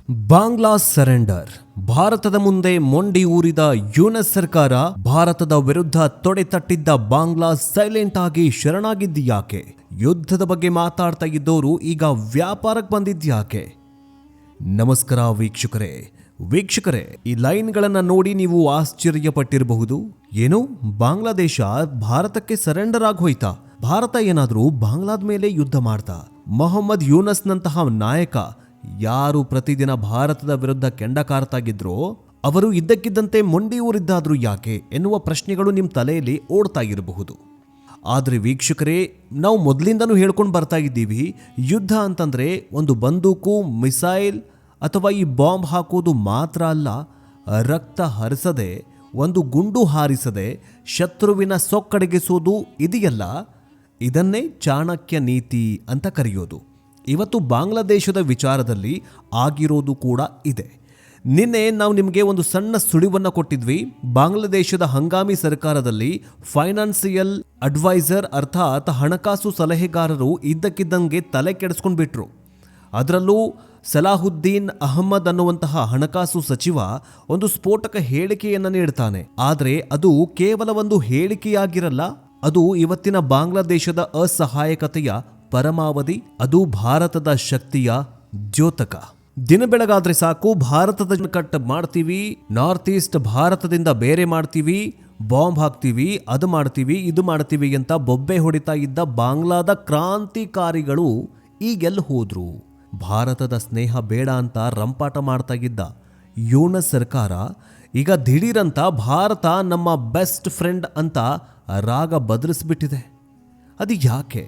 Bangla surrender. ಭಾರತದ ಮುಂದೆ ಮೊಂಡಿ ಊರಿದ ಯೂನಸ್ ಸರ್ಕಾರ ಭಾರತದ ವಿರುದ್ಧ ತೊಡೆತಟ್ಟಿದ್ದ ಬಾಂಗ್ಲಾ ಸೈಲೆಂಟ್ ಆಗಿ ಶರಣಾಗಿದ್ಯಾಕೆ? ಯುದ್ಧದ ಬಗ್ಗೆ ಮಾತಾಡ್ತಾ ಇದ್ದವರು ಈಗ ವ್ಯಾಪಾರಕ್ಕೆ ಬಂದಿದ್ಯಾಕೆ? ನಮಸ್ಕಾರ ವೀಕ್ಷಕರೇ, ಈ ಲೈನ್ಗಳನ್ನ ನೋಡಿ ನೀವು ಆಶ್ಚರ್ಯಪಟ್ಟಿರಬಹುದು. ಏನು, ಬಾಂಗ್ಲಾದೇಶ ಭಾರತಕ್ಕೆ ಸರೆಂಡರ್ ಆಗಿ ಹೋಯ್ತಾ? ಭಾರತ ಏನಾದ್ರೂ ಬಾಂಗ್ಲಾದ ಮೇಲೆ ಯುದ್ಧ ಮಾಡ್ತಾ? ಮೊಹಮ್ಮದ್ ಯೂನಸ್ನಂತಹ ನಾಯಕ ಯಾರು ಪ್ರತಿದಿನ ಭಾರತದ ವಿರುದ್ಧ ಕೆಂಡ ಕಾರ್ತಾಗಿದ್ರೋ ಅವರು ಇದ್ದಕ್ಕಿದ್ದಂತೆ ಮೊಂಡಿ ಊರಿದ್ದಾದ್ರೂ ಯಾಕೆ ಎನ್ನುವ ಪ್ರಶ್ನೆಗಳು ನಿಮ್ಮ ತಲೆಯಲ್ಲಿ ಓಡ್ತಾ ಇರಬಹುದು. ಆದರೆ ವೀಕ್ಷಕರೇ, ನಾವು ಮೊದಲಿಂದನೂ ಹೇಳ್ಕೊಂಡು ಬರ್ತಾ ಇದ್ದೀವಿ, ಯುದ್ಧ ಅಂತಂದ್ರೆ ಒಂದು ಬಂದೂಕು, ಮಿಸೈಲ್ ಅಥವಾ ಈ ಬಾಂಬ್ ಹಾಕೋದು ಮಾತ್ರ ಅಲ್ಲ. ರಕ್ತ ಹರಿಸದೆ, ಒಂದು ಗುಂಡು ಹಾರಿಸದೆ ಶತ್ರುವಿನ ಸೊಕ್ಕಡಗಿಸೋದು ಇದೆಯಲ್ಲ, ಇದನ್ನೇ ಚಾಣಕ್ಯ ನೀತಿ ಅಂತ ಕರೆಯೋದು. ಇವತ್ತು ಬಾಂಗ್ಲಾದೇಶದ ವಿಚಾರದಲ್ಲಿ ಆಗಿರೋದು ಕೂಡ ಇದೆ. ನಿನ್ನೆ ನಾವು ನಿಮಗೆ ಒಂದು ಸಣ್ಣ ಸುಳಿವನ್ನು ಕೊಟ್ಟಿದ್ವಿ. ಬಾಂಗ್ಲಾದೇಶದ ಹಂಗಾಮಿ ಸರ್ಕಾರದಲ್ಲಿ ಫೈನಾನ್ಸಿಯಲ್ ಅಡ್ವೈಸರ್ ಅರ್ಥಾತ್ ಹಣಕಾಸು ಸಲಹೆಗಾರರು ಇದ್ದಕ್ಕಿದ್ದಂಗೆ ತಲೆ ಕೆಡಿಸ್ಕೊಂಡು ಬಿಟ್ರು. ಅದರಲ್ಲೂ ಸಲಾಹುದ್ದೀನ್ ಅಹಮ್ಮದ್ ಅನ್ನುವಂತಹ ಹಣಕಾಸು ಸಚಿವ ಒಂದು ಸ್ಫೋಟಕ ಹೇಳಿಕೆಯನ್ನು ನೀಡ್ತಾನೆ. ಆದರೆ ಅದು ಕೇವಲ ಒಂದು ಹೇಳಿಕೆಯಾಗಿರಲ್ಲ, ಅದು ಇವತ್ತಿನ ಬಾಂಗ್ಲಾದೇಶದ ಅಸಹಾಯಕತೆಯ ಪರಮಾವಧಿ. ಅದು ಭಾರತದ ಶಕ್ತಿಯ ದ್ಯೋತಕ. ದಿನ ಬೆಳಗಾದ್ರೆ ಸಾಕು ಭಾರತದ ಕಟ್ ಮಾಡ್ತೀವಿ, ನಾರ್ತ್ ಈಸ್ಟ್ ಭಾರತದಿಂದ ಬೇರೆ ಮಾಡ್ತೀವಿ, ಬಾಂಬ್ ಹಾಕ್ತೀವಿ, ಅದು ಮಾಡ್ತೀವಿ, ಇದು ಮಾಡ್ತೀವಿ ಅಂತ ಬೊಬ್ಬೆ ಹೊಡಿತಾ ಇದ್ದ ಬಾಂಗ್ಲಾದ ಕ್ರಾಂತಿಕಾರಿಗಳು ಈಗೆಲ್ಲ ಹೋದ್ರು? ಭಾರತದ ಸ್ನೇಹ ಬೇಡ ಅಂತ ರಂಪಾಟ ಮಾಡ್ತಾ ಇದ್ದ ಯೂನಸ್ ಸರ್ಕಾರ ಈಗ ದಿಢೀರಂತ ಭಾರತ ನಮ್ಮ ಬೆಸ್ಟ್ ಫ್ರೆಂಡ್ ಅಂತ ರಾಗ ಬದಲಿಸ್ಬಿಟ್ಟಿದೆ. ಅದು ಯಾಕೆ?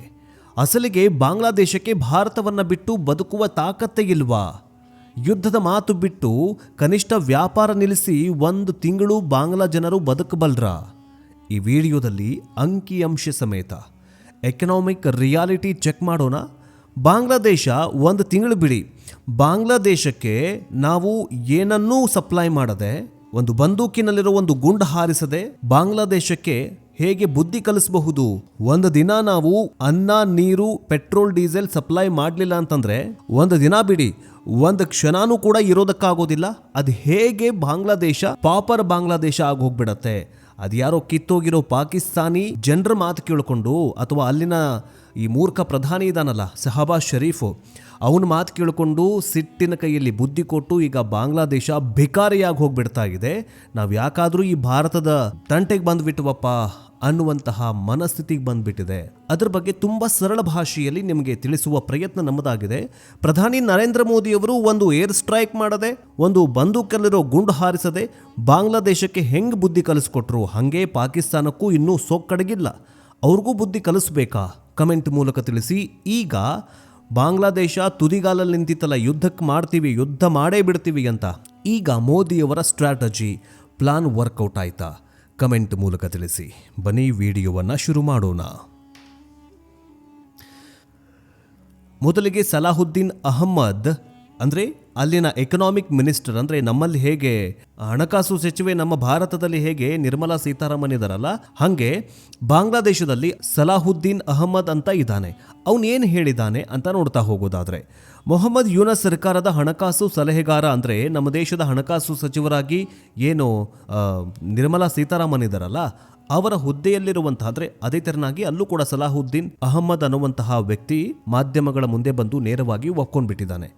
ಅಸಲಿಗೆ ಬಾಂಗ್ಲಾದೇಶಕ್ಕೆ ಭಾರತವನ್ನು ಬಿಟ್ಟು ಬದುಕುವ ತಾಕತ್ತೇ ಇಲ್ವಾ? ಯುದ್ಧದ ಮಾತು ಬಿಟ್ಟು ಕನಿಷ್ಠ ವ್ಯಾಪಾರ ನಿಲ್ಲಿಸಿ 1 ತಿಂಗಳು ಬಾಂಗ್ಲಾ ಜನರು ಬದುಕಬಲ್ರ? ಈ ವಿಡಿಯೋದಲ್ಲಿ ಅಂಕಿಅಂಶ ಸಮೇತ ಎಕನಾಮಿಕ್ ರಿಯಾಲಿಟಿ ಚೆಕ್ ಮಾಡೋಣ. ಬಾಂಗ್ಲಾದೇಶ 1 ತಿಂಗಳು ಬಿಡಿ, ಬಾಂಗ್ಲಾದೇಶಕ್ಕೆ ನಾವು ಏನನ್ನೂ ಸಪ್ಲೈ ಮಾಡದೆ, ಒಂದು ಬಂದೂಕಿನಲ್ಲಿರೋ ಒಂದು ಗುಂಡು ಹಾರಿಸದೆ ಬಾಂಗ್ಲಾದೇಶಕ್ಕೆ ಹೇಗೆ ಬುದ್ಧಿ ಕಲಿಸಬಹುದು? ಒಂದು ದಿನ ನಾವು ಅನ್ನ, ನೀರು, ಪೆಟ್ರೋಲ್, ಡೀಸೆಲ್ ಸಪ್ಲೈ ಮಾಡಲಿಲ್ಲ ಅಂತಂದ್ರೆ 1 ದಿನ ಬಿಡಿ, 1 ಕ್ಷಣನೂ ಕೂಡ ಇರೋದಕ್ಕಾಗೋದಿಲ್ಲ. ಅದು ಹೇಗೆ ಬಾಂಗ್ಲಾದೇಶ ಪಾಪರ್ ಬಾಂಗ್ಲಾದೇಶ ಆಗಿ ಹೋಗ್ಬಿಡತ್ತೆ? ಅದು ಯಾರೋ ಕಿತ್ತೋಗಿರೋ ಪಾಕಿಸ್ತಾನಿ ಜನರ ಮಾತು ಕೇಳಿಕೊಂಡು, ಅಥವಾ ಅಲ್ಲಿನ ಈ ಮೂರ್ಖ ಪ್ರಧಾನಿ ಇದಾನಲ್ಲ ಶಹಬಾಜ್ ಶರೀಫ್, ಅವನ ಮಾತು ಕೇಳಿಕೊಂಡು ಸಿಟ್ಟಿನ ಕೈಯಲ್ಲಿ ಬುದ್ಧಿ ಕೊಟ್ಟು ಈಗ ಬಾಂಗ್ಲಾದೇಶ ಭಿಕಾರಿಯಾಗಿ ಹೋಗ್ಬಿಡ್ತಾ ಇದೆ. ನಾವು ಯಾಕಾದ್ರೂ ಈ ಭಾರತದ ತಂಟೆಗೆ ಬಂದ್ಬಿಟ್ವಪ್ಪ ಅನ್ನುವಂತಹ ಮನಸ್ಥಿತಿಗೆ ಬಂದ್ಬಿಟ್ಟಿದೆ. ಅದ್ರ ಬಗ್ಗೆ ತುಂಬಾ ಸರಳ ಭಾಷೆಯಲ್ಲಿ ನಿಮಗೆ ತಿಳಿಸುವ ಪ್ರಯತ್ನ ನಮ್ಮದಾಗಿದೆ. ಪ್ರಧಾನಿ ನರೇಂದ್ರ ಮೋದಿ ಅವರು ಒಂದು ಏರ್ ಸ್ಟ್ರೈಕ್ ಮಾಡದೆ, ಒಂದು ಬಂದೂಕಲ್ಲಿರೋ ಗುಂಡು ಹಾರಿಸದೆ ಬಾಂಗ್ಲಾದೇಶಕ್ಕೆ ಹೆಂಗ್ ಬುದ್ಧಿ ಕಲಿಸ್ಕೊಟ್ರು, ಹಂಗೆ ಪಾಕಿಸ್ತಾನಕ್ಕೂ ಇನ್ನೂ ಸೋಕ್ಕಡಗಿಲ್ಲ. ಅವ್ರಿಗೂ ಬುದ್ಧಿ ಕಲಿಸ್ಬೇಕಾ? ಕಮೆಂಟ್ ಮೂಲಕ ತಿಳಿಸಿ. ಈಗ ಬಾಂಗ್ಲಾದೇಶ ತುದಿಗಾಲಲ್ಲಿ ನಿಂತಿತ್ತಲ್ಲ, ಯುದ್ಧಕ್ಕೆ ಮಾಡ್ತೀವಿ, ಯುದ್ಧ ಮಾಡೇ ಬಿಡ್ತೀವಿ ಅಂತ, ಈಗ ಮೋದಿಯವರ ಸ್ಟ್ರಾಟಜಿ ಪ್ಲಾನ್ ವರ್ಕೌಟ್ ಆಯ್ತಾ? ಕಮೆಂಟ್ ಮೂಲಕ ತಿಳಿಸಿ. ಬನ್ನಿ ವಿಡಿಯೋವನ್ನು ಶುರು ಮಾಡೋಣ. ಮೊದಲಿಗೆ ಸಲಾಹುದ್ದೀನ್ ಅಹಮ್ಮದ್ ಅಂದರೆ ಅಲ್ಲಿನ ಎಕನಾಮಿಕ್ ಮಿನಿಸ್ಟರ್, ಅಂದರೆ ನಮ್ಮಲ್ಲಿ ಹೇಗೆ ಹಣಕಾಸು ಸಚಿವೆ ನಮ್ಮ ಭಾರತದಲ್ಲಿ ಹೇಗೆ ನಿರ್ಮಲಾ ಸೀತಾರಾಮನ್ ಇದಾರಲ್ಲ, ಹಾಗೆ ಬಾಂಗ್ಲಾದೇಶದಲ್ಲಿ ಸಲಾಹುದ್ದೀನ್ ಅಹಮ್ಮದ್ ಅಂತ ಇದ್ದಾನೆ. ಅವನು ಏನು ಹೇಳಿದ್ದಾನೆ ಅಂತ ನೋಡ್ತಾ ಹೋಗೋದಾದ್ರೆ, ಮೊಹಮ್ಮದ್ ಯೂನಸ್ ಸರ್ಕಾರದ ಹಣಕಾಸು ಸಲಹೆಗಾರ, ಅಂದರೆ ನಮ್ಮ ದೇಶದ ಹಣಕಾಸು ಸಚಿವರಾಗಿ ಏನು ನಿರ್ಮಲಾ ಸೀತಾರಾಮನ್ ಇದಾರಲ್ಲ, ಅವರ ಹುದ್ದೆಯಲ್ಲಿರುವಂತಹ, ಅಂದರೆ ಅದೇ ತೆರನಾಗಿ ಅಲ್ಲೂ ಕೂಡ ಸಲಾಹುದ್ದೀನ್ ಅಹಮ್ಮದ್ ಅನ್ನುವಂತಹ ವ್ಯಕ್ತಿ ಮಾಧ್ಯಮಗಳ ಮುಂದೆ ಬಂದು ನೇರವಾಗಿ ಒಪ್ಕೊಂಡ್ಬಿಟ್ಟಿದ್ದಾನೆ.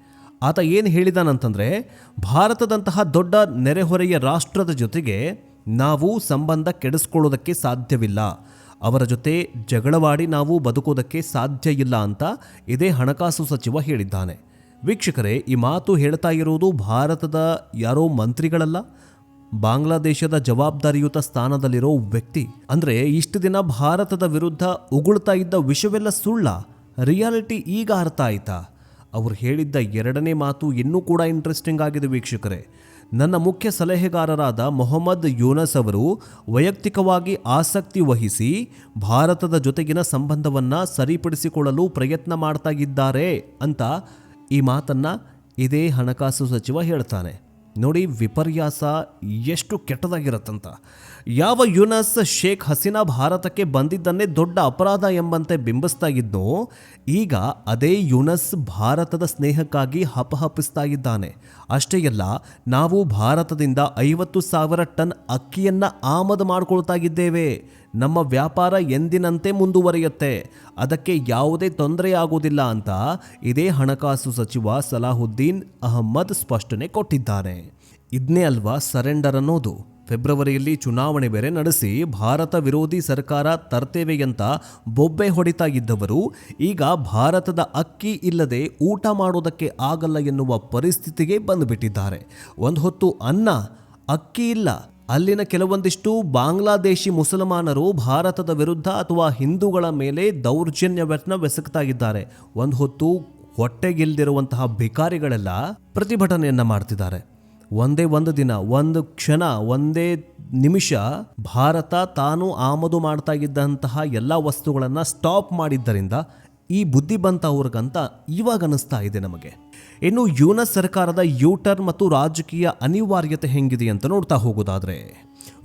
ಆತ ಏನು ಹೇಳಿದಾನಂತಂದ್ರೆ, ಭಾರತದಂತಹ ದೊಡ್ಡ ನೆರೆಹೊರೆಯ ರಾಷ್ಟ್ರದ ಜೊತೆಗೆ ನಾವು ಸಂಬಂಧ ಕೆಡಿಸ್ಕೊಳ್ಳೋದಕ್ಕೆ ಸಾಧ್ಯವಿಲ್ಲ, ಅವರ ಜೊತೆ ಜಗಳವಾಡಿ ನಾವು ಬದುಕೋದಕ್ಕೆ ಸಾಧ್ಯ ಇಲ್ಲ ಅಂತ ಇದೇ ಹಣಕಾಸು ಸಚಿವ ಹೇಳಿದ್ದಾನೆ. ವೀಕ್ಷಕರೇ, ಈ ಮಾತು ಹೇಳ್ತಾ ಇರೋದು ಭಾರತದ ಯಾರೋ ಮಂತ್ರಿಗಳಲ್ಲ, ಬಾಂಗ್ಲಾದೇಶದ ಜವಾಬ್ದಾರಿಯುತ ಸ್ಥಾನದಲ್ಲಿರೋ ವ್ಯಕ್ತಿ. ಅಂದ್ರೆ ಇಷ್ಟು ದಿನ ಭಾರತದ ವಿರುದ್ಧ ಉಗುಳ್ತಾ ಇದ್ದ ವಿಷಯವೆಲ್ಲ ಸುಳ್ಳ? ರಿಯಾಲಿಟಿ ಈಗ ಅರ್ಥ ಆಯ್ತಾ? ಅವರು ಹೇಳಿದ್ದ 2ನೇ ಮಾತು ಇನ್ನೂ ಕೂಡ ಇಂಟ್ರೆಸ್ಟಿಂಗ್ ಆಗಿದೆ ವೀಕ್ಷಕರೇ. ನನ್ನ ಮುಖ್ಯ ಸಲಹೆಗಾರರಾದ ಮೊಹಮ್ಮದ್ ಯೂನಸ್ ಅವರು ವೈಯಕ್ತಿಕವಾಗಿ ಆಸಕ್ತಿ ವಹಿಸಿ ಭಾರತದ ಜೊತೆಗಿನ ಸಂಬಂಧವನ್ನು ಸರಿಪಡಿಸಿಕೊಳ್ಳಲು ಪ್ರಯತ್ನ ಮಾಡ್ತಾ ಇದ್ದಾರೆ ಅಂತ ಈ ಮಾತನ್ನ ಇದೇ ಹಣಕಾಸು ಸಚಿವ ಹೇಳ್ತಾನೆ. ನೋಡಿ ವಿಪರ್ಯಾಸ ಎಷ್ಟು ಕೆಟ್ಟದಾಗಿರತ್ತಂತ. ಯಾವ ಯೂನಸ್ ಶೇಖ್ ಹಸೀನಾ ಭಾರತಕ್ಕೆ ಬಂದಿದ್ದನ್ನೇ ದೊಡ್ಡ ಅಪರಾಧ ಎಂಬಂತೆ ಬಿಂಬಿಸ್ತಾ ಇದ್ನೋ, ಈಗ ಅದೇ ಯೂನಸ್ ಭಾರತದ ಸ್ನೇಹಕ್ಕಾಗಿ ಹಪಹಪಿಸ್ತಾ ಇದ್ದಾನೆ. ಅಷ್ಟೇ ಅಲ್ಲ, ನಾವು ಭಾರತದಿಂದ 50,000 ಟನ್ ಅಕ್ಕಿಯನ್ನು ಆಮದು ಮಾಡಿಕೊಳ್ತಾ ಇದ್ದೇವೆ, ನಮ್ಮ ವ್ಯಾಪಾರ ಎಂದಿನಂತೆ ಮುಂದುವರಿಯುತ್ತೆ, ಅದಕ್ಕೆ ಯಾವುದೇ ತೊಂದರೆಯಾಗುವುದಿಲ್ಲ ಅಂತ ಇದೇ ಹಣಕಾಸು ಸಚಿವ ಸಲಾಹುದ್ದೀನ್ ಅಹ್ಮದ್ ಸ್ಪಷ್ಟನೆ ಕೊಟ್ಟಿದ್ದಾರೆ. ಇದನ್ನೇ ಅಲ್ವಾ ಸರೆಂಡರ್ ಅನ್ನೋದು. ಫೆಬ್ರವರಿಯಲ್ಲಿ ಚುನಾವಣೆ ಬೇರೆ ನಡೆಸಿ ಭಾರತ ವಿರೋಧಿ ಸರ್ಕಾರ ತರ್ತೇವೆ ಅಂತ ಬೊಬ್ಬೆ ಹೊಡಿತಾ ಇದ್ದವರು ಈಗ ಭಾರತದ ಅಕ್ಕಿ ಇಲ್ಲದೆ ಊಟ ಮಾಡೋದಕ್ಕೆ ಆಗಲ್ಲ ಎನ್ನುವ ಪರಿಸ್ಥಿತಿಗೆ ಬಂದುಬಿಟ್ಟಿದ್ದಾರೆ. ಒಂದು ಹೊತ್ತು ಅನ್ನ, ಅಕ್ಕಿ ಇಲ್ಲ. ಅಲ್ಲಿನ ಕೆಲವೊಂದಿಷ್ಟು ಬಾಂಗ್ಲಾದೇಶಿ ಮುಸಲ್ಮಾನರು ಭಾರತದ ವಿರುದ್ಧ ಅಥವಾ ಹಿಂದೂಗಳ ಮೇಲೆ ದೌರ್ಜನ್ಯವನ್ನು ಬೆಸಗ್ತಾ ಇದ್ದಾರೆ. ಒಂದು ಹೊತ್ತು ಹೊಟ್ಟೆಗಿಲ್ದಿರುವಂತಹ ಭಿಕಾರಿಗಳೆಲ್ಲ ಪ್ರತಿಭಟನೆಯನ್ನ ಮಾಡ್ತಿದ್ದಾರೆ. ಒಂದೇ ಒಂದು ದಿನ, ಒಂದು ಕ್ಷಣ, ಒಂದೇ ನಿಮಿಷ ಭಾರತ ತಾನು ಆಮದು ಮಾಡ್ತಾ ಇದ್ದಂತಹ ಎಲ್ಲ ವಸ್ತುಗಳನ್ನು ಸ್ಟಾಪ್ ಮಾಡಿದ್ದರಿಂದ ಈ ಬುದ್ಧಿ ಬಂತ ಅವ್ರಿಗಂತ ಇವಾಗ ಅನಿಸ್ತಾ ಇದೆ ನಮಗೆ. ಇನ್ನು ಯೂನಸ್ ಸರ್ಕಾರದ ಯೂಟರ್ನ್ ಮತ್ತು ರಾಜಕೀಯ ಅನಿವಾರ್ಯತೆ ಹೆಂಗಿದೆ ಅಂತ ನೋಡ್ತಾ ಹೋಗೋದಾದ್ರೆ,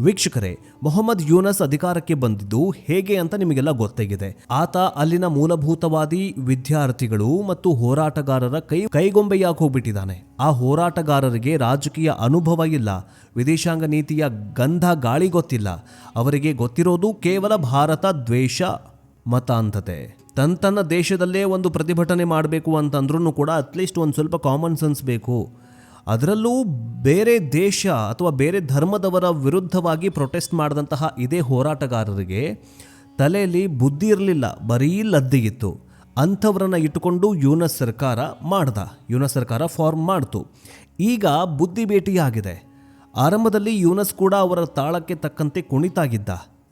ವೀಕ್ಷಕರೇ, ಮೊಹಮ್ಮದ್ ಯೂನಸ್ ಅಧಿಕಾರಕ್ಕೆ ಬಂದಿದ್ದು ಹೇಗೆ ಅಂತ ನಿಮಗೆಲ್ಲ ಗೊತ್ತಾಗಿದೆ. ಆತ ಅಲ್ಲಿನ ಮೂಲಭೂತವಾದಿ ವಿದ್ಯಾರ್ಥಿಗಳು ಮತ್ತು ಹೋರಾಟಗಾರರ ಕೈಗೊಂಬೆಯಾಗಿ ಹೋಗ್ಬಿಟ್ಟಿದ್ದಾನೆ. ಆ ಹೋರಾಟಗಾರರಿಗೆ ರಾಜಕೀಯ ಅನುಭವ ಇಲ್ಲ, ವಿದೇಶಾಂಗ ನೀತಿಯ ಗಂಧ ಗಾಳಿ ಗೊತ್ತಿಲ್ಲ. ಅವರಿಗೆ ಗೊತ್ತಿರೋದು ಕೇವಲ ಭಾರತ ದ್ವೇಷ, ಮತಾಂಧತೆ. ತನ್ನ ದೇಶದಲ್ಲೇ ಒಂದು ಪ್ರತಿಭಟನೆ ಮಾಡಬೇಕು ಅಂತಂದ್ರೂ ಕೂಡ ಅಟ್ಲೀಸ್ಟ್ ಒಂದು ಸ್ವಲ್ಪ ಕಾಮನ್ ಸೆನ್ಸ್ ಬೇಕು. ಅದರಲ್ಲೂ ಬೇರೆ ದೇಶ ಅಥವಾ ಬೇರೆ ಧರ್ಮದವರ ವಿರುದ್ಧವಾಗಿ ಪ್ರೊಟೆಸ್ಟ್ ಮಾಡಿದಂತಹ ಇದೇ ಹೋರಾಟಗಾರರಿಗೆ ತಲೆಯಲ್ಲಿ ಬುದ್ಧಿ ಇರಲಿಲ್ಲ, ಬರೀ ಲದ್ದಿಗಿತ್ತು. ಅಂಥವ್ರನ್ನ ಇಟ್ಟುಕೊಂಡು ಯೂನಸ್ ಸರ್ಕಾರ ಫಾರ್ಮ್ ಮಾಡ್ತು. ಈಗ ಬುದ್ಧಿ ಭೇಟಿಯಾಗಿದೆ. ಆರಂಭದಲ್ಲಿ ಯೂನಸ್ ಕೂಡ ಅವರ ತಾಳಕ್ಕೆ ತಕ್ಕಂತೆ ಕುಣಿತಾಗಿದ್ದ,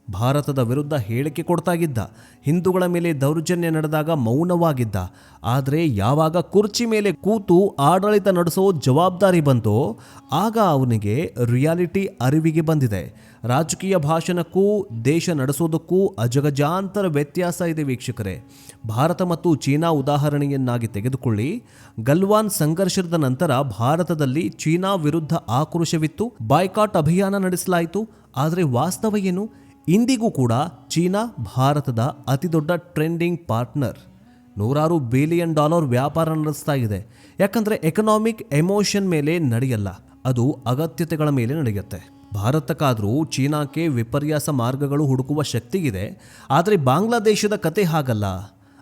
ಭಾರತದ ವಿರುದ್ಧ ಹೇಳಿಕೆ ಕೊಡ್ತಾಗಿದ್ದ, ಹಿಂದೂಗಳ ಮೇಲೆ ದೌರ್ಜನ್ಯ ನಡೆದಾಗ ಮೌನವಾಗಿದ್ದ. ಆದರೆ ಯಾವಾಗ ಕುರ್ಚಿ ಮೇಲೆ ಕೂತು ಆಡಳಿತ ನಡೆಸೋ ಜವಾಬ್ದಾರಿ ಬಂತೋ ಆಗ ಅವನಿಗೆ ರಿಯಾಲಿಟಿ ಅರಿವಿಗೆ ಬಂದಿದೆ. ರಾಜಕೀಯ ಭಾಷಣಕ್ಕೂ ದೇಶ ನಡೆಸೋದಕ್ಕೂ ಅಜಗಜಾಂತರ ವ್ಯತ್ಯಾಸ ಇದೆ ವೀಕ್ಷಕರೇ. ಭಾರತ ಮತ್ತು ಚೀನಾ ಉದಾಹರಣೆಯನ್ನಾಗಿ ತೆಗೆದುಕೊಳ್ಳಿ. ಗಲ್ವಾನ್ ಸಂಘರ್ಷದ ನಂತರ ಭಾರತದಲ್ಲಿ ಚೀನಾ ವಿರುದ್ಧ ಆಕ್ರೋಶವಿತ್ತು, ಬಾಯ್ಕಾಟ್ ಅಭಿಯಾನ ನಡೆಸಲಾಯಿತು. ಆದರೆ ವಾಸ್ತವ ಏನು? ಇಂದಿಗೂ ಕೂಡ ಚೀನಾ ಭಾರತದ ಅತಿದೊಡ್ಡ ಟ್ರೆಂಡಿಂಗ್ ಪಾರ್ಟ್ನರ್. $100 ಬಿಲಿಯನ್ ವ್ಯಾಪಾರ ನಡೆಸ್ತಾ ಇದೆ. ಯಾಕಂದರೆ ಎಕನಾಮಿಕ್ ಎಮೋಷನ್ ಮೇಲೆ ನಡೆಯಲ್ಲ, ಅದು ಅಗತ್ಯತೆಗಳ ಮೇಲೆ ನಡೆಯುತ್ತೆ. ಭಾರತಕ್ಕಾದರೂ ಚೀನಾಕ್ಕೆ ವಿಪರ್ಯಾಸ ಮಾರ್ಗಗಳು ಹುಡುಕುವ ಶಕ್ತಿ ಇದೆ. ಆದರೆ ಬಾಂಗ್ಲಾದೇಶದ ಕತೆ ಹಾಗಲ್ಲ.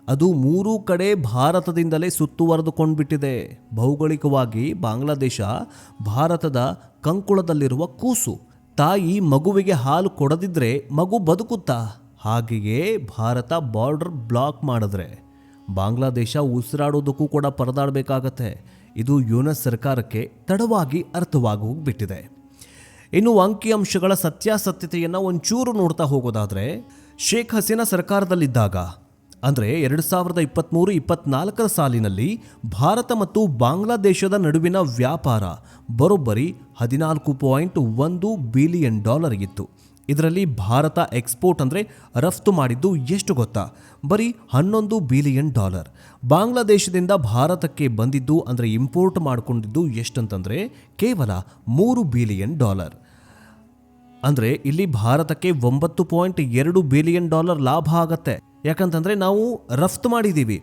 ಅದು 3 ಕಡೆ ಭಾರತದಿಂದಲೇ ಸುತ್ತುವರೆದುಕೊಂಡ್ಬಿಟ್ಟಿದೆ. ಭೌಗೋಳಿಕವಾಗಿ ಬಾಂಗ್ಲಾದೇಶ ಭಾರತದ ಕಂಕುಳದಲ್ಲಿರುವ ಕೂಸು. ತಾಯಿ ಮಗುವಿಗೆ ಹಾಲು ಕೊಡದಿದ್ರೆ ಮಗು ಬದುಕುತ್ತಾ? ಹಾಗೆಯೇ ಭಾರತ ಬಾರ್ಡರ್ ಬ್ಲಾಕ್ ಮಾಡಿದ್ರೆ ಬಾಂಗ್ಲಾದೇಶ ಉಸಿರಾಡೋದಕ್ಕೂ ಕೂಡ ಪರದಾಡಬೇಕಾಗತ್ತೆ. ಇದು ಯೂನಸ್ ಸರ್ಕಾರಕ್ಕೆ ತಡವಾಗಿ ಅರ್ಥವಾಗಿ ಹೋಗ್ಬಿಟ್ಟಿದೆ. ಇನ್ನು ಅಂಕಿಅಂಶಗಳ ಸತ್ಯಾಸತ್ಯತೆಯನ್ನು ಒಂಚೂರು ನೋಡ್ತಾ ಹೋಗೋದಾದರೆ, ಶೇಖ್ ಹಸೀನಾ ಸರ್ಕಾರದಲ್ಲಿದ್ದಾಗ ಅಂದರೆ 2023-24 ಸಾಲಿನಲ್ಲಿ ಭಾರತ ಮತ್ತು ಬಾಂಗ್ಲಾದೇಶದ ನಡುವಿನ ವ್ಯಾಪಾರ ಬರೋಬ್ಬರಿ $14.1 ಬಿಲಿಯನ್ ಇತ್ತು. ಇದರಲ್ಲಿ ಭಾರತ ಎಕ್ಸ್ಪೋರ್ಟ್ ಅಂದರೆ ರಫ್ತು ಮಾಡಿದ್ದು ಎಷ್ಟು ಗೊತ್ತಾ? ಬರೀ $11 ಬಿಲಿಯನ್. ಬಾಂಗ್ಲಾದೇಶದಿಂದ ಭಾರತಕ್ಕೆ ಬಂದಿದ್ದು ಅಂದರೆ ಇಂಪೋರ್ಟ್ ಮಾಡಿಕೊಂಡಿದ್ದು ಎಷ್ಟಂತಂದರೆ ಕೇವಲ $3 ಬಿಲಿಯನ್. ಅಂದರೆ ಇಲ್ಲಿ ಭಾರತಕ್ಕೆ $9.2 ಬಿಲಿಯನ್ ಲಾಭ ಆಗತ್ತೆ. ಯಾಕಂತಂದರೆ ನಾವು ರಫ್ತು ಮಾಡಿದ್ದೀವಿ.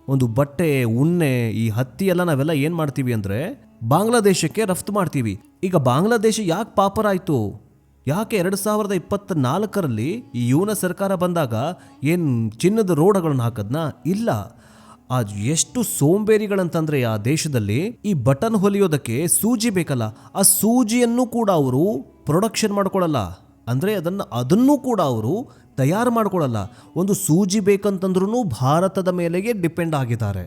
ಒಂದು ಬಟ್ಟೆ, ಉಣ್ಣೆ, ಈ ಹತ್ತಿ ಎಲ್ಲ ನಾವೆಲ್ಲ ಏನು ಮಾಡ್ತೀವಿ ಅಂದರೆ ಬಾಂಗ್ಲಾದೇಶಕ್ಕೆ ರಫ್ತು ಮಾಡ್ತೀವಿ. ಈಗ ಬಾಂಗ್ಲಾದೇಶ ಯಾಕೆ ಪಾಪರಾಯಿತು? ಯಾಕೆ 2024ರಲ್ಲಿ ಈ ಯೂನಸ್ ಸರ್ಕಾರ ಬಂದಾಗ ಏನು ಚಿನ್ನದ ರೋಡ್ಗಳನ್ನು ಹಾಕದ್ನಾ? ಇಲ್ಲ. ಎಷ್ಟು ಸೋಂಬೇರಿಗಳಂತಂದರೆ ಆ ದೇಶದಲ್ಲಿ ಈ ಬಟನ್ ಹೊಲಿಯೋದಕ್ಕೆ ಸೂಜಿ ಬೇಕಲ್ಲ, ಆ ಸೂಜಿಯನ್ನು ಕೂಡ ಅವರು ಪ್ರೊಡಕ್ಷನ್ ಮಾಡ್ಕೊಳ್ಳಲ್ಲ. ಅಂದರೆ ಅದನ್ನು ಕೂಡ ಅವರು ತಯಾರು ಮಾಡ್ಕೊಳ್ಳಲ್ಲ. ಒಂದು ಸೂಜಿ ಬೇಕಂತಂದ್ರೂ ಭಾರತದ ಮೇಲೆಗೆ ಡಿಪೆಂಡ್ ಆಗಿದ್ದಾರೆ.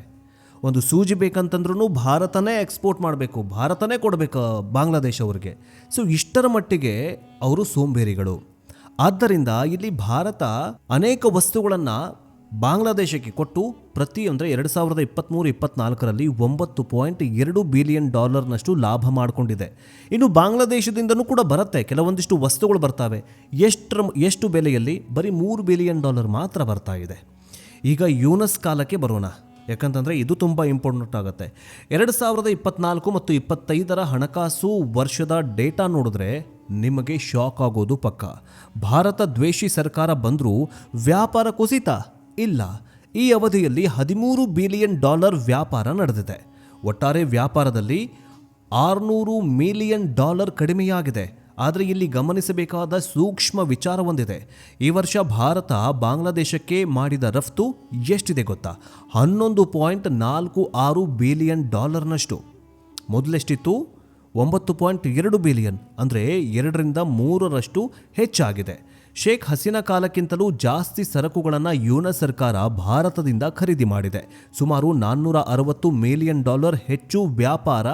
ಒಂದು ಸೂಜಿ ಬೇಕಂತಂದ್ರೂ ಭಾರತನೇ ಎಕ್ಸ್ಪೋರ್ಟ್ ಮಾಡಬೇಕು, ಭಾರತನೇ ಕೊಡಬೇಕು ಬಾಂಗ್ಲಾದೇಶ ಅವ್ರಿಗೆ. ಸೊ ಇಷ್ಟರ ಮಟ್ಟಿಗೆ ಅವರು ಸೋಂಬೇರಿಗಳು. ಆದ್ದರಿಂದ ಇಲ್ಲಿ ಭಾರತ ಅನೇಕ ವಸ್ತುಗಳನ್ನು ಬಾಂಗ್ಲಾದೇಶಕ್ಕೆ ಕೊಟ್ಟು ಪ್ರತಿ ಅಂದರೆ 2023-24ರಲ್ಲಿ $9.2 ಬಿಲಿಯನ್ ಲಾಭ ಮಾಡಿಕೊಂಡಿದೆ. ಇನ್ನು ಬಾಂಗ್ಲಾದೇಶದಿಂದನೂ ಕೂಡ ಬರುತ್ತೆ, ಕೆಲವೊಂದಿಷ್ಟು ವಸ್ತುಗಳು ಬರ್ತವೆ. ಎಷ್ಟು ಬೆಲೆಯಲ್ಲಿ? ಬರೀ $3 ಬಿಲಿಯನ್ ಮಾತ್ರ ಬರ್ತಾ ಇದೆ. ಈಗ ಯೂನಸ್ ಕಾಲಕ್ಕೆ ಬರೋಣ. ಯಾಕಂತಂದರೆ ಇದು ತುಂಬ ಇಂಪಾರ್ಟೆಂಟ್ ಆಗುತ್ತೆ. 2024 ಮತ್ತು 25 ಹಣಕಾಸು ವರ್ಷದ ಡೇಟಾ ನೋಡಿದ್ರೆ ನಿಮಗೆ ಶಾಕ್ ಆಗೋದು ಪಕ್ಕ. ಭಾರತ ದ್ವೇಷಿ ಸರ್ಕಾರ ಬಂದರೂ ವ್ಯಾಪಾರ ಕುಸಿತ ಇಲ್ಲ. ಈ ಅವಧಿಯಲ್ಲಿ $13 ಬಿಲಿಯನ್ ವ್ಯಾಪಾರ ನಡೆದಿದೆ. ಒಟ್ಟಾರೆ ವ್ಯಾಪಾರದಲ್ಲಿ $600 ಮಿಲಿಯನ್ ಕಡಿಮೆಯಾಗಿದೆ. ಆದರೆ ಇಲ್ಲಿ ಗಮನಿಸಬೇಕಾದ ಸೂಕ್ಷ್ಮ ವಿಚಾರ ಒಂದಿದೆ. ಈ ವರ್ಷ ಭಾರತ ಬಾಂಗ್ಲಾದೇಶಕ್ಕೆ ಮಾಡಿದ ರಫ್ತು ಎಷ್ಟಿದೆ ಗೊತ್ತಾ? $11.46 ಬಿಲಿಯನ್. ಮೊದಲೆಷ್ಟಿತ್ತು? 9.2 ಬಿಲಿಯನ್, ಅಂದರೆ 2-3 ಹೆಚ್ಚಾಗಿದೆ. ಶೇಖ್ ಹಸೀನಾ ಕಾಲಕ್ಕಿಂತಲೂ ಜಾಸ್ತಿ ಸರಕುಗಳನ್ನು ಯುಎಸ್ ಸರ್ಕಾರ ಭಾರತದಿಂದ ಖರೀದಿ ಮಾಡಿದೆ. ಸುಮಾರು $460 ಮಿಲಿಯನ್ ಹೆಚ್ಚು ವ್ಯಾಪಾರ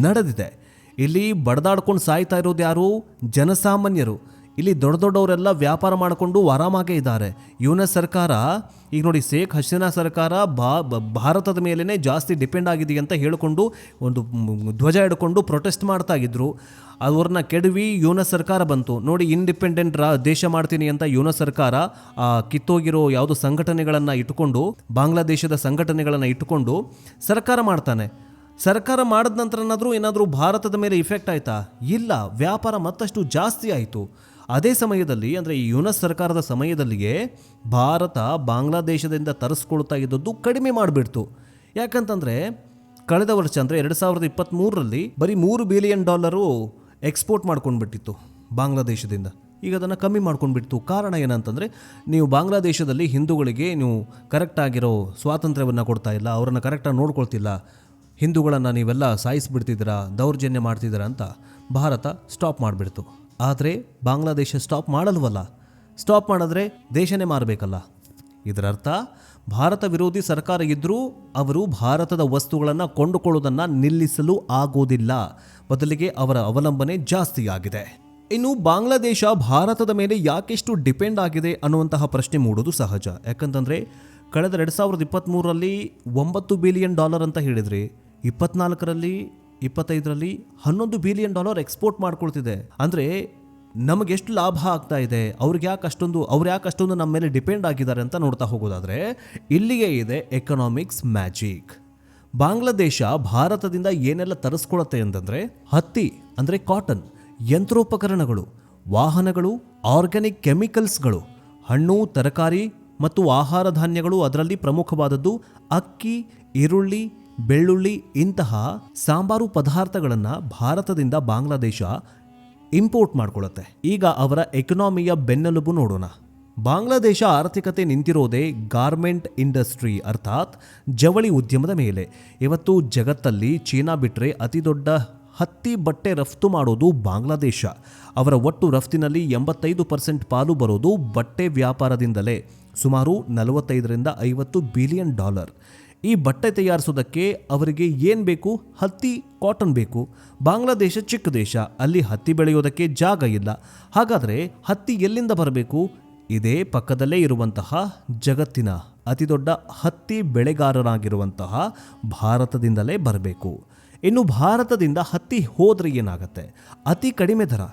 ನಡೆದಿದೆ. ಇಲ್ಲಿ ಬಡದಾಡ್ಕೊಂಡು ಸಾಯ್ತಾ ಇರೋದು ಯಾರು? ಜನಸಾಮಾನ್ಯರು. ಇಲ್ಲಿ ದೊಡ್ಡವರೆಲ್ಲ ವ್ಯಾಪಾರ ಮಾಡಿಕೊಂಡು ಆರಾಮಾಗೇ ಇದ್ದಾರೆ. ಯುಎಸ್ ಸರ್ಕಾರ ಈಗ ನೋಡಿ, ಶೇಖ್ ಹಸೀನಾ ಸರ್ಕಾರ ಭಾರತದ ಮೇಲೇ ಜಾಸ್ತಿ ಡಿಪೆಂಡ್ ಆಗಿದೆ ಅಂತ ಹೇಳಿಕೊಂಡು ಒಂದು ಧ್ವಜ ಹಿಡ್ಕೊಂಡು ಪ್ರೊಟೆಸ್ಟ್ ಮಾಡ್ತಾ ಇದ್ರು. ಅವ್ರನ್ನ ಕೆಡವಿ ಯುಎಸ್ ಸರ್ಕಾರ ಬಂತು. ನೋಡಿ, ಇಂಡಿಪೆಂಡೆಂಟ್ ದೇಶ ಮಾಡ್ತೀನಿ ಅಂತ ಯುಎಸ್ ಸರ್ಕಾರ ಕಿತ್ತೋಗಿರೋ ಯಾವುದೋ ಸಂಘಟನೆಗಳನ್ನು ಇಟ್ಟುಕೊಂಡು, ಬಾಂಗ್ಲಾದೇಶದ ಸಂಘಟನೆಗಳನ್ನು ಇಟ್ಟುಕೊಂಡು ಸರ್ಕಾರ ಮಾಡ್ತಾನೆ. ಸರ್ಕಾರ ಮಾಡಿದ ನಂತರ ಏನಾದರೂ ಭಾರತದ ಮೇಲೆ ಇಫೆಕ್ಟ್ ಆಯಿತಾ? ಇಲ್ಲ, ವ್ಯಾಪಾರ ಮತ್ತಷ್ಟು ಜಾಸ್ತಿ ಆಯಿತು. ಅದೇ ಸಮಯದಲ್ಲಿ, ಅಂದರೆ ಈ ಯುಎಸ್ ಸರ್ಕಾರದ ಸಮಯದಲ್ಲಿಯೇ ಭಾರತ ಬಾಂಗ್ಲಾದೇಶದಿಂದ ತರಿಸ್ಕೊಳ್ತಾ ಇದ್ದದ್ದು ಕಡಿಮೆ ಮಾಡಿಬಿಡ್ತು. ಯಾಕಂತಂದರೆ ಕಳೆದ ವರ್ಷ ಅಂದರೆ 2023ರಲ್ಲಿ ಬರೀ $3 ಬಿಲಿಯನ್ ಎಕ್ಸ್ಪೋರ್ಟ್ ಮಾಡ್ಕೊಂಡ್ಬಿಟ್ಟಿತ್ತು ಬಾಂಗ್ಲಾದೇಶದಿಂದ. ಈಗ ಅದನ್ನು ಕಮ್ಮಿ ಮಾಡ್ಕೊಂಡ್ಬಿಡ್ತು. ಕಾರಣ ಏನಂತಂದರೆ, ನೀವು ಬಾಂಗ್ಲಾದೇಶದಲ್ಲಿ ಹಿಂದೂಗಳಿಗೆ ನೀವು ಕರೆಕ್ಟಾಗಿರೋ ಸ್ವಾತಂತ್ರ್ಯವನ್ನು ಕೊಡ್ತಾ ಇಲ್ಲ, ಅವರನ್ನು ಕರೆಕ್ಟಾಗಿ ನೋಡ್ಕೊಳ್ತಿಲ್ಲ, ಹಿಂದೂಗಳನ್ನು ನೀವೆಲ್ಲ ಸಾಯಿಸಿಬಿಡ್ತಿದ್ದೀರಾ, ದೌರ್ಜನ್ಯ ಮಾಡ್ತಿದ್ದೀರಾ ಅಂತ ಭಾರತ ಸ್ಟಾಪ್ ಮಾಡಿಬಿಡ್ತು. ಆದರೆ ಬಾಂಗ್ಲಾದೇಶ ಸ್ಟಾಪ್ ಮಾಡಲ್ವಲ್ಲ. ಸ್ಟಾಪ್ ಮಾಡಿದ್ರೆ ದೇಶನೇ ಮಾರಬೇಕಲ್ಲ. ಇದರರ್ಥ ಭಾರತ ವಿರೋಧಿ ಸರ್ಕಾರ ಇದ್ದರೂ ಅವರು ಭಾರತದ ವಸ್ತುಗಳನ್ನು ಕೊಂಡುಕೊಳ್ಳೋದನ್ನು ನಿಲ್ಲಿಸಲು ಆಗೋದಿಲ್ಲ. ಬದಲಿಗೆ ಅವರ ಅವಲಂಬನೆ ಜಾಸ್ತಿ ಆಗಿದೆ. ಇನ್ನು ಬಾಂಗ್ಲಾದೇಶ ಭಾರತದ ಮೇಲೆ ಯಾಕೆಷ್ಟು ಡಿಪೆಂಡ್ ಆಗಿದೆ ಅನ್ನುವಂತಹ ಪ್ರಶ್ನೆ ಮೂಡೋದು ಸಹಜ. ಯಾಕಂತಂದರೆ ಕಳೆದ 2023ರಲ್ಲಿ $9 ಬಿಲಿಯನ್ ಅಂತ ಹೇಳಿದ್ರಿ, 24ರಲ್ಲಿ 25ರಲ್ಲಿ $11 ಬಿಲಿಯನ್ ಎಕ್ಸ್ಪೋರ್ಟ್ ಮಾಡ್ಕೊಳ್ತಿದೆ. ಅಂದರೆ ನಮಗೆಷ್ಟು ಲಾಭ ಆಗ್ತಾ ಇದೆ, ಅವ್ರು ಯಾಕೆ ಅಷ್ಟೊಂದು ನಮ್ಮ ಮೇಲೆ ಡಿಪೆಂಡ್ ಆಗಿದ್ದಾರೆ ಅಂತ ನೋಡ್ತಾ ಹೋಗೋದಾದರೆ ಇಲ್ಲಿಗೆ ಇದೆ ಎಕನಾಮಿಕ್ಸ್ ಮ್ಯಾಜಿಕ್. ಬಾಂಗ್ಲಾದೇಶ ಭಾರತದಿಂದ ಏನೆಲ್ಲ ತರಿಸ್ಕೊಳತ್ತೆ ಅಂತಂದರೆ ಹತ್ತಿ ಅಂದರೆ ಕಾಟನ್, ಯಂತ್ರೋಪಕರಣಗಳು, ವಾಹನಗಳು, ಆರ್ಗ್ಯಾನಿಕ್ ಕೆಮಿಕಲ್ಸ್ಗಳು, ಹಣ್ಣು ತರಕಾರಿ ಮತ್ತು ಆಹಾರ ಧಾನ್ಯಗಳು. ಅದರಲ್ಲಿ ಪ್ರಮುಖವಾದದ್ದು ಅಕ್ಕಿ, ಈರುಳ್ಳಿ, ಬೆಳ್ಳುಳ್ಳಿ ಇಂತಹ ಸಾಂಬಾರು ಪದಾರ್ಥಗಳನ್ನು ಭಾರತದಿಂದ ಬಾಂಗ್ಲಾದೇಶ ಇಂಪೋರ್ಟ್ ಮಾಡ್ಕೊಳ್ಳುತ್ತೆ. ಈಗ ಅವರ ಎಕನಾಮಿಯ ಬೆನ್ನೆಲುಬು ನೋಡೋಣ. ಬಾಂಗ್ಲಾದೇಶ ಆರ್ಥಿಕತೆ ನಿಂತಿರೋದೇ ಗಾರ್ಮೆಂಟ್ ಇಂಡಸ್ಟ್ರಿ ಅರ್ಥಾತ್ ಜವಳಿ ಉದ್ಯಮದ ಮೇಲೆ. ಇವತ್ತು ಜಗತ್ತಲ್ಲಿ ಚೀನಾ ಬಿಟ್ಟರೆ ಅತಿ ದೊಡ್ಡ ಹತ್ತಿ ಬಟ್ಟೆ ರಫ್ತು ಮಾಡೋದು ಬಾಂಗ್ಲಾದೇಶ. ಅವರ ಒಟ್ಟು ರಫ್ತಿನಲ್ಲಿ 85% ಪಾಲು ಬರೋದು ಬಟ್ಟೆ ವ್ಯಾಪಾರದಿಂದಲೇ, ಸುಮಾರು $45-50 ಬಿಲಿಯನ್. ಈ ಬಟ್ಟೆ ತಯಾರಿಸೋದಕ್ಕೆ ಅವರಿಗೆ ಏನು ಬೇಕು? ಹತ್ತಿ, ಕಾಟನ್ ಬೇಕು. ಬಾಂಗ್ಲಾದೇಶ ಚಿಕ್ಕ ದೇಶ, ಅಲ್ಲಿ ಹತ್ತಿ ಬೆಳೆಯೋದಕ್ಕೆ ಜಾಗ ಇಲ್ಲ. ಹಾಗಾದರೆ ಹತ್ತಿ ಎಲ್ಲಿಂದ ಬರಬೇಕು? ಇದೇ ಪಕ್ಕದಲ್ಲೇ ಇರುವಂತಹ ಜಗತ್ತಿನ ಅತಿದೊಡ್ಡ ಹತ್ತಿ ಬೆಳೆಗಾರರಾಗಿರುವಂತಹ ಭಾರತದಿಂದಲೇ ಬರಬೇಕು. ಇನ್ನು ಭಾರತದಿಂದ ಹತ್ತಿ ಹೋದರೆ ಏನಾಗುತ್ತೆ? ಅತಿ ಕಡಿಮೆ ದರ,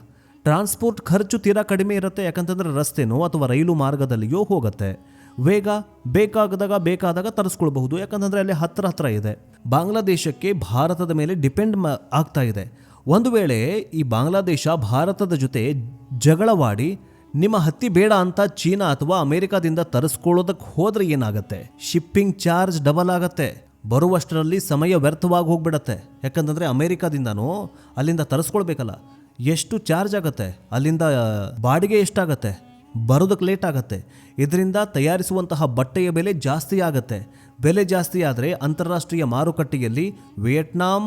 ಟ್ರಾನ್ಸ್ಪೋರ್ಟ್ ಖರ್ಚು ತೀರಾ ಕಡಿಮೆ ಇರುತ್ತೆ. ಯಾಕಂತಂದರೆ ರಸ್ತೆನೋ ಅಥವಾ ರೈಲು ಮಾರ್ಗದಲ್ಲಿಯೋ ಹೋಗುತ್ತೆ. ವೇಗ ಬೇಕಾದಾಗ ತರಿಸ್ಕೊಳ್ಬಹುದು, ಯಾಕಂತಂದರೆ ಅಲ್ಲಿ ಹತ್ರ ಇದೆ. ಬಾಂಗ್ಲಾದೇಶಕ್ಕೆ ಭಾರತದ ಮೇಲೆ ಡಿಪೆಂಡ್ ಆಗ್ತಾ ಇದೆ. ಒಂದು ವೇಳೆ ಈ ಬಾಂಗ್ಲಾದೇಶ ಭಾರತದ ಜೊತೆ ಜಗಳವಾಡಿ ನಿಮ್ಮ ಹತ್ತಿ ಬೇಡ ಅಂತ ಚೀನಾ ಅಥವಾ ಅಮೆರಿಕಾದಿಂದ ತರಿಸ್ಕೊಳ್ಳೋದಕ್ಕೆ ಹೋದರೆ ಏನಾಗುತ್ತೆ? ಶಿಪ್ಪಿಂಗ್ ಚಾರ್ಜ್ ಡಬಲ್ ಆಗುತ್ತೆ. ಬರುವಷ್ಟರಲ್ಲಿ ಸಮಯ ವ್ಯರ್ಥವಾಗಿ ಹೋಗ್ಬಿಡತ್ತೆ. ಯಾಕಂತಂದರೆ ಅಮೆರಿಕಾದಿಂದನೋ ಅಲ್ಲಿಂದ ತರಿಸ್ಕೊಳ್ಬೇಕಲ್ಲ, ಎಷ್ಟು ಚಾರ್ಜ್ ಆಗುತ್ತೆ, ಅಲ್ಲಿಂದ ಬಾಡಿಗೆ ಎಷ್ಟಾಗತ್ತೆ, ಬರೋದಕ್ಕೆ ಲೇಟ್ ಆಗುತ್ತೆ. ಇದರಿಂದ ತಯಾರಿಸುವಂತಹ ಬಟ್ಟೆಯ ಬೆಲೆ ಜಾಸ್ತಿ ಆಗುತ್ತೆ. ಬೆಲೆ ಜಾಸ್ತಿ ಆದರೆ ಅಂತಾರಾಷ್ಟ್ರೀಯ ಮಾರುಕಟ್ಟೆಯಲ್ಲಿ ವಿಯೆಟ್ನಾಂ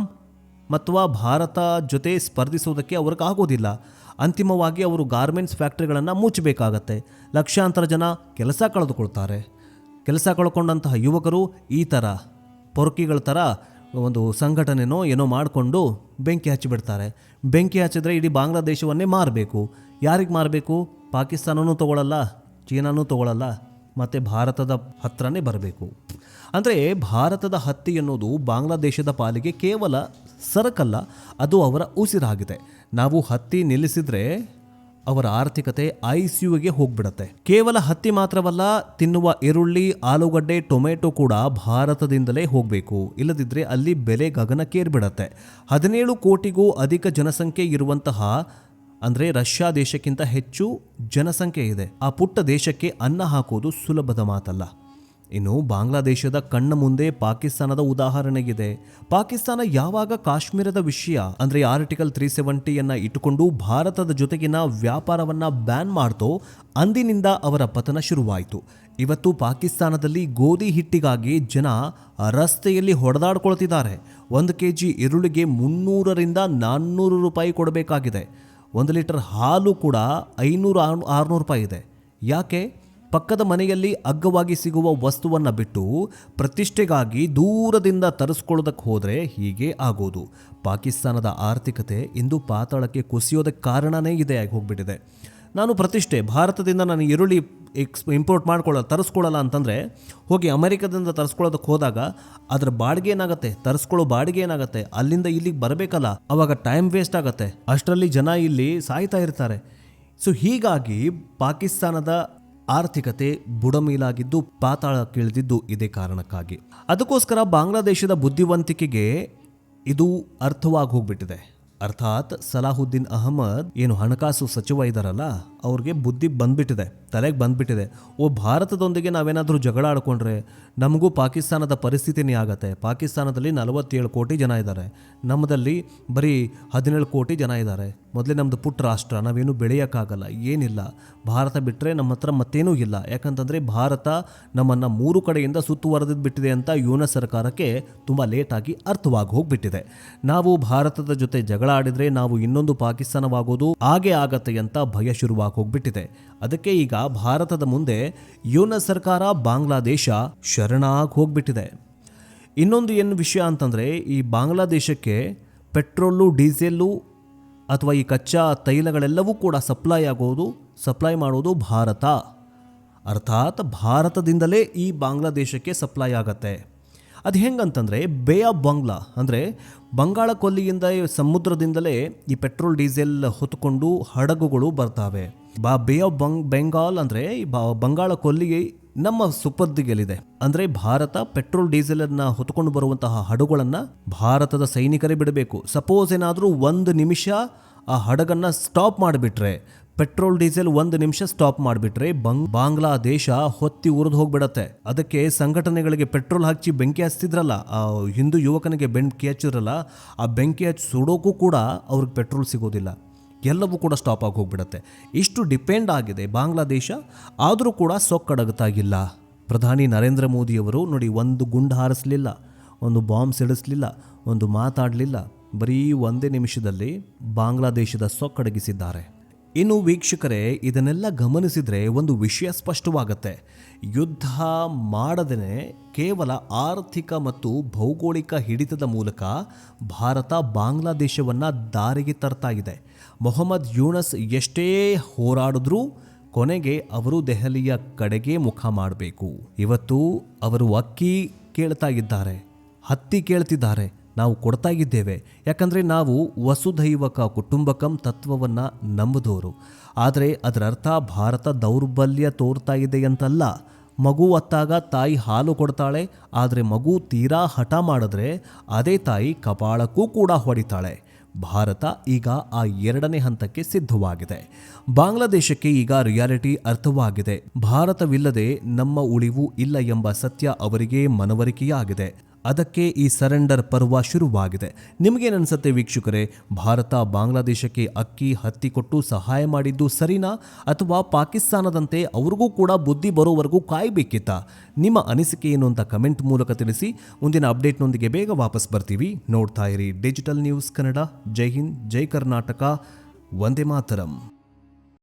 ಮತ್ತು ಭಾರತ ಜೊತೆ ಸ್ಪರ್ಧಿಸೋದಕ್ಕೆ ಅವ್ರಿಗೆ ಆಗೋದಿಲ್ಲ. ಅಂತಿಮವಾಗಿ ಅವರು ಗಾರ್ಮೆಂಟ್ಸ್ ಫ್ಯಾಕ್ಟ್ರಿಗಳನ್ನು ಮುಚ್ಚಬೇಕಾಗತ್ತೆ. ಲಕ್ಷಾಂತರ ಜನ ಕೆಲಸ ಕಳೆದುಕೊಳ್ತಾರೆ. ಕೆಲಸ ಕಳ್ಕೊಂಡಂತಹ ಯುವಕರು ಈ ಥರ ಪೊರ್ಕಿಗಳ ಥರ ಒಂದು ಸಂಘಟನೆನೋ ಏನೋ ಮಾಡಿಕೊಂಡು ಬೆಂಕಿ ಹಚ್ಚಿಬಿಡ್ತಾರೆ. ಬೆಂಕಿ ಹಚ್ಚಿದ್ರೆ ಇಡೀ ಬಾಂಗ್ಲಾದೇಶವನ್ನೇ ಮಾರಬೇಕು. ಯಾರಿಗೆ ಮಾರಬೇಕು? ಪಾಕಿಸ್ತಾನನೂ ತೊಗೊಳ್ಳಲ್ಲ, ಚೀನಾನೂ ತೊಗೊಳ್ಳಲ್ಲ, ಮತ್ತು ಭಾರತದ ಹತ್ರನೇ ಬರಬೇಕು. ಅಂದರೆ ಭಾರತದ ಹತ್ತಿ ಎನ್ನುವುದು ಬಾಂಗ್ಲಾದೇಶದ ಪಾಲಿಗೆ ಕೇವಲ ಸರಕಲ್ಲ, ಅದು ಅವರ ಉಸಿರಾಗಿದೆ. ನಾವು ಹತ್ತಿ ನಿಲ್ಲಿಸಿದರೆ ಅವರ ಆರ್ಥಿಕತೆ ICUಗೆ ಹೋಗ್ಬಿಡತ್ತೆ. ಕೇವಲ ಹತ್ತಿ ಮಾತ್ರವಲ್ಲ, ತಿನ್ನುವ ಈರುಳ್ಳಿ, ಆಲೂಗಡ್ಡೆ, ಟೊಮೆಟೊ ಕೂಡ ಭಾರತದಿಂದಲೇ ಹೋಗಬೇಕು. ಇಲ್ಲದಿದ್ರೆ ಅಲ್ಲಿ ಬೆಲೆ ಗಗನಕ್ಕೇರ್ಬಿಡತ್ತೆ. 17 ಕೋಟಿಗೂ ಅಧಿಕ ಜನಸಂಖ್ಯೆ ಇರುವಂತಹ, ಅಂದರೆ ರಷ್ಯಾ ದೇಶಕ್ಕಿಂತ ಹೆಚ್ಚು ಜನಸಂಖ್ಯೆ ಇದೆ. ಆ ಪುಟ್ಟ ದೇಶಕ್ಕೆ ಅನ್ನ ಹಾಕೋದು ಸುಲಭದ ಮಾತಲ್ಲ. ಇನ್ನು ಬಾಂಗ್ಲಾದೇಶದ ಕಣ್ಣ ಮುಂದೆ ಪಾಕಿಸ್ತಾನದ ಉದಾಹರಣೆಗಿದೆ. ಪಾಕಿಸ್ತಾನ ಯಾವಾಗ ಕಾಶ್ಮೀರದ ವಿಷಯ ಅಂದರೆ ಆರ್ಟಿಕಲ್ 370 ಇಟ್ಟುಕೊಂಡು ಭಾರತದ ಜೊತೆಗಿನ ವ್ಯಾಪಾರವನ್ನ ಬ್ಯಾನ್ ಮಾಡ್ತೋ, ಅಂದಿನಿಂದ ಅವರ ಪತನ ಶುರುವಾಯಿತು. ಇವತ್ತು ಪಾಕಿಸ್ತಾನದಲ್ಲಿ ಗೋಧಿ ಹಿಟ್ಟಿಗಾಗಿ ಜನ ರಸ್ತೆಯಲ್ಲಿ ಹೊಡೆದಾಡ್ಕೊಳ್ತಿದ್ದಾರೆ. 1 kg ಈರುಳ್ಳಿಗೆ 300ರಿಂದ 400 ರೂಪಾಯಿ ಕೊಡಬೇಕಾಗಿದೆ. 1 ಲೀಟರ್ ಹಾಲು ಕೂಡ 500-600 ರೂಪಾಯಿ ಇದೆ. ಯಾಕೆ? ಪಕ್ಕದ ಮನೆಯಲ್ಲಿ ಅಗ್ಗವಾಗಿ ಸಿಗುವ ವಸ್ತುವನ್ನು ಬಿಟ್ಟು ಪ್ರತಿಷ್ಠೆಗಾಗಿ ದೂರದಿಂದ ತರಿಸ್ಕೊಳ್ಳೋದಕ್ಕೆ ಹೋದರೆ ಹೀಗೆ ಆಗೋದು. ಪಾಕಿಸ್ತಾನದ ಆರ್ಥಿಕತೆ ಇಂದು ಪಾತಾಳಕ್ಕೆ ಕುಸಿಯೋದಕ್ಕೆ ಕಾರಣನೇ ಇದೆ ಆಗಿ ಹೋಗ್ಬಿಟ್ಟಿದೆ. ನಾನು ಪ್ರತಿಷ್ಠೆ, ಭಾರತದಿಂದ ನಾನು ಈರುಳ್ಳಿ ಇಂಪೋರ್ಟ್ ತರಿಸ್ಕೊಳ್ಳಲ್ಲ ಅಂತಂದರೆ ಹೋಗಿ ಅಮೆರಿಕದಿಂದ ತರಿಸ್ಕೊಳ್ಳೋದಕ್ಕೆ ಹೋದಾಗ ಅದರ ಬಾಡಿಗೆ ಏನಾಗುತ್ತೆ, ತರಿಸ್ಕೊಳ್ಳೋ ಬಾಡಿಗೆ ಏನಾಗುತ್ತೆ, ಅಲ್ಲಿಂದ ಇಲ್ಲಿಗೆ ಬರಬೇಕಲ್ಲ, ಅವಾಗ ಟೈಮ್ ವೇಸ್ಟ್ ಆಗುತ್ತೆ. ಅಷ್ಟರಲ್ಲಿ ಜನ ಇಲ್ಲಿ ಸಾಯ್ತಾ ಇರ್ತಾರೆ. ಸೊ ಹೀಗಾಗಿ ಪಾಕಿಸ್ತಾನದ ಆರ್ಥಿಕತೆ ಬುಡಮೇಲಾಗಿದ್ದು ಪಾತಾಳಕ್ಕಿಳಿದಿದ್ದು ಇದೇ ಕಾರಣಕ್ಕಾಗಿ. ಅದಕ್ಕೋಸ್ಕರ ಬಾಂಗ್ಲಾದೇಶದ ಬುದ್ಧಿವಂತಿಕೆಗೆ ಇದು ಅರ್ಥವಾಗಿ ಹೋಗ್ಬಿಟ್ಟಿದೆ. ಅರ್ಥಾತ್ ಸಲಾಹುದ್ದೀನ್ ಅಹಮದ್ ಏನು ಹಣಕಾಸು ಸಚಿವ ಇದ್ದಾರಲ್ಲ, ಅವ್ರಿಗೆ ಬುದ್ಧಿ ಬಂದ್ಬಿಟ್ಟಿದೆ, ತಲೆಗೆ ಬಂದ್ಬಿಟ್ಟಿದೆ. ಭಾರತದೊಂದಿಗೆ ನಾವೇನಾದರೂ ಜಗಳ ಆಡ್ಕೊಂಡ್ರೆ ನಮಗೂ ಪಾಕಿಸ್ತಾನದ ಪರಿಸ್ಥಿತಿನೇ ಆಗತ್ತೆ. ಪಾಕಿಸ್ತಾನದಲ್ಲಿ 47 ಕೋಟಿ ಜನ ಇದ್ದಾರೆ, ನಮ್ಮದಲ್ಲಿ ಬರೀ 17 ಕೋಟಿ ಜನ ಇದ್ದಾರೆ. ಮೊದಲೇ ನಮ್ಮದು ಪುಟ್ಟ ರಾಷ್ಟ್ರ, ನಾವೇನು ಬೆಳೆಯೋಕ್ಕಾಗಲ್ಲ, ಏನಿಲ್ಲ. ಭಾರತ ಬಿಟ್ಟರೆ ನಮ್ಮ ಹತ್ರ ಮತ್ತೇನೂ ಇಲ್ಲ. ಯಾಕಂತಂದರೆ ಭಾರತ ನಮ್ಮನ್ನು 3 ಕಡೆಯಿಂದ ಸುತ್ತುವರೆದು ಬಿಟ್ಟಿದೆ ಅಂತ ಯುಎನ್ ಸರ್ಕಾರಕ್ಕೆ ತುಂಬ ಲೇಟಾಗಿ ಅರ್ಥವಾಗಿ ಹೋಗ್ಬಿಟ್ಟಿದೆ. ನಾವು ಭಾರತದ ಜೊತೆ ಜಗಳ ಆಡಿದರೆ ನಾವು ಇನ್ನೊಂದು ಪಾಕಿಸ್ತಾನವಾಗೋದು ಹಾಗೆ ಆಗತ್ತೆ ಅಂತ ಭಯ ಶುರುವಾಗಿ ಹೋಗ್ಬಿಟ್ಟಿದೆ. ಅದಕ್ಕೆ ಈಗ ಭಾರತದ ಮುಂದೆ ಯುಎನ್ ಸರ್ಕಾರ ಬಾಂಗ್ಲಾದೇಶ ಶರಣಾಗಿ ಹೋಗ್ಬಿಟ್ಟಿದೆ. ಇನ್ನೊಂದು ಏನು ವಿಷಯ ಅಂತಂದರೆ, ಈ ಬಾಂಗ್ಲಾದೇಶಕ್ಕೆ ಪೆಟ್ರೋಲು, ಡೀಸೆಲ್ಲು ಅಥವಾ ಈ ಕಚ್ಚಾ ತೈಲಗಳೆಲ್ಲವೂ ಕೂಡ ಸಪ್ಲೈ ಮಾಡೋದು ಭಾರತ. ಅರ್ಥಾತ್ ಭಾರತದಿಂದಲೇ ಈ ಬಾಂಗ್ಲಾದೇಶಕ್ಕೆ ಸಪ್ಲೈ ಆಗತ್ತೆ. ಅದು ಹೆಂಗಂತಂದರೆ, ಬೇ ಆಫ್ ಬಾಂಗ್ಲಾ ಅಂದರೆ ಬಂಗಾಳ ಕೊಲ್ಲಿಯಿಂದ ಸಮುದ್ರದಿಂದಲೇ ಈ ಪೆಟ್ರೋಲ್ ಡೀಸೆಲ್ ಹೊತ್ತುಕೊಂಡು ಹಡಗುಗಳು ಬರ್ತಾವೆ. ಬೇ ಆಫ್ ಬೆಂಗಾಲ್ ಅಂದರೆ ಬಂಗಾಳ ಕೊಲ್ಲಿಗೆ ನಮ್ಮ ಸುಪರ್ದಿಗೆಲಿದೆ. ಅಂದರೆ ಭಾರತ ಪೆಟ್ರೋಲ್ ಡೀಸೆಲನ್ನು ಹೊತ್ತುಕೊಂಡು ಬರುವಂತಹ ಹಡಗುಗಳನ್ನು ಭಾರತದ ಸೈನಿಕರೇ ಬಿಡಬೇಕು. ಸಪೋಸ್ ಏನಾದರೂ 1 ನಿಮಿಷ ಆ ಹಡಗನ್ನು ಸ್ಟಾಪ್ ಮಾಡಿಬಿಟ್ರೆ, ಪೆಟ್ರೋಲ್ ಡೀಸೆಲ್ 1 ನಿಮಿಷ ಸ್ಟಾಪ್ ಮಾಡಿಬಿಟ್ರೆ ಬಾಂಗ್ಲಾದೇಶ ಹೊತ್ತಿ ಉರಿದು ಹೋಗ್ಬಿಡತ್ತೆ. ಅದಕ್ಕೆ ಸಂಘಟನೆಗಳಿಗೆ ಪೆಟ್ರೋಲ್ ಹಚ್ಚಿ ಬೆಂಕಿ ಹಚ್ತಿದ್ರಲ್ಲ, ಆ ಹಿಂದೂ ಯುವಕನಿಗೆ ಬೆಂಕಿ ಹಚ್ಚಿದ್ರಲ್ಲ, ಆ ಬೆಂಕಿ ಹಚ್ಚಿ ಸುಡೋಕ್ಕೂ ಕೂಡ ಅವ್ರಿಗೆ ಪೆಟ್ರೋಲ್ ಸಿಗೋದಿಲ್ಲ. ಎಲ್ಲವೂ ಕೂಡ ಸ್ಟಾಪ್ ಆಗಿ ಹೋಗ್ಬಿಡತ್ತೆ. ಇಷ್ಟು ಡಿಪೆಂಡ್ ಆಗಿದೆ ಬಾಂಗ್ಲಾದೇಶ. ಆದರೂ ಕೂಡ ಸೊಕ್ಕಡಗುತ್ತಾಗಿಲ್ಲ. ಪ್ರಧಾನಿ ನರೇಂದ್ರ ಮೋದಿಯವರು ನೋಡಿ, 1 ಗುಂಡು ಹಾರಿಸಲಿಲ್ಲ, 1 ಬಾಂಬ್ ಸಿಡಿಸಲಿಲ್ಲ, 1 ಮಾತಾಡಲಿಲ್ಲ. ಬರೀ 1 ನಿಮಿಷದಲ್ಲಿ ಬಾಂಗ್ಲಾದೇಶದ ಸೊಕ್ಕಡಗಿಸಿದ್ದಾರೆ. ಇನ್ನು ವೀಕ್ಷಕರೇ, ಇದನ್ನೆಲ್ಲ ಗಮನಿಸಿದರೆ ಒಂದು ವಿಷಯ ಸ್ಪಷ್ಟವಾಗುತ್ತೆ. ಯುದ್ಧ ಮಾಡದೇ ಕೇವಲ ಆರ್ಥಿಕ ಮತ್ತು ಭೌಗೋಳಿಕ ಹಿಡಿತದ ಮೂಲಕ ಭಾರತ ಬಾಂಗ್ಲಾದೇಶವನ್ನು ದಾರಿಗೆ ತರ್ತಾ ಇದೆ. ಮೊಹಮ್ಮದ್ ಯೂನಸ್ ಎಷ್ಟೇ ಹೋರಾಡಿದ್ರೂ ಕೊನೆಗೆ ಅವರು ದೆಹಲಿಯ ಕಡೆಗೆ ಮುಖ ಮಾಡಬೇಕು. ಇವತ್ತು ಅವರು ಅಕ್ಕಿ ಕೇಳ್ತಾ ಇದ್ದಾರೆ, ಹತ್ತಿ ಕೇಳ್ತಿದ್ದಾರೆ, ನಾವು ಕೊಡ್ತಾ ಇದ್ದೇವೆ. ಯಾಕಂದರೆ ನಾವು ವಸುಧೈವಕ ಕುಟುಂಬಕಂ ತತ್ವವನ್ನು ನಂಬಿದವರು. ಆದರೆ ಅದರ ಅರ್ಥ ಭಾರತ ದೌರ್ಬಲ್ಯ ತೋರ್ತಾ ಇದೆ ಅಂತಲ್ಲ. ಮಗು ಹೊತ್ತಾಗ ತಾಯಿ ಹಾಲು ಕೊಡ್ತಾಳೆ, ಆದರೆ ಮಗು ತೀರಾ ಹಠ ಮಾಡಿದ್ರೆ ಅದೇ ತಾಯಿ ಕಪಾಳಕ್ಕೂ ಕೂಡ ಹೊಡಿತಾಳೆ. ಭಾರತ ಈಗ ಆ 2ನೇ ಹಂತಕ್ಕೆ ಸಿದ್ಧವಾಗಿದೆ. ಬಾಂಗ್ಲಾದೇಶಕ್ಕೆ ಈಗ ರಿಯಾಲಿಟಿ ಅರ್ಥವಾಗಿದೆ. ಭಾರತವಿಲ್ಲದೆ ನಮ್ಮ ಉಳಿವು ಇಲ್ಲ ಎಂಬ ಸತ್ಯ ಅವರಿಗೆ ಮನವರಿಕೆಯಾಗಿದೆ. ಅದಕ್ಕೆ ಈ ಸರೆಂಡರ್ ಪರ್ವ ಶುರುವಾಗಿದೆ. ನಿಮಗೇನನ್ಸುತ್ತೆ ವೀಕ್ಷಕರೇ? ಭಾರತ ಬಾಂಗ್ಲಾದೇಶಕ್ಕೆ ಅಕ್ಕಿ, ಹತ್ತಿ ಕೊಟ್ಟು ಸಹಾಯ ಮಾಡಿದ್ದು ಸರಿನಾ, ಅಥವಾ ಪಾಕಿಸ್ತಾನದಂತೆ ಅವ್ರಿಗೂ ಕೂಡ ಬುದ್ಧಿ ಬರೋವರೆಗೂ ಕಾಯಬೇಕಿತ್ತಾ? ನಿಮ್ಮ ಅನಿಸಿಕೆ ಏನು ಅಂತ ಕಮೆಂಟ್ ಮೂಲಕ ತಿಳಿಸಿ. ಮುಂದಿನ ಅಪ್ಡೇಟ್ನೊಂದಿಗೆ ಬೇಗ ವಾಪಸ್ ಬರ್ತೀವಿ. ನೋಡ್ತಾ ಇರಿ ಡಿಜಿಟಲ್ ನ್ಯೂಸ್ ಕನ್ನಡ. ಜೈ ಹಿಂದ್, ಜೈ ಕರ್ನಾಟಕ, ವಂದೇ ಮಾತರಂ.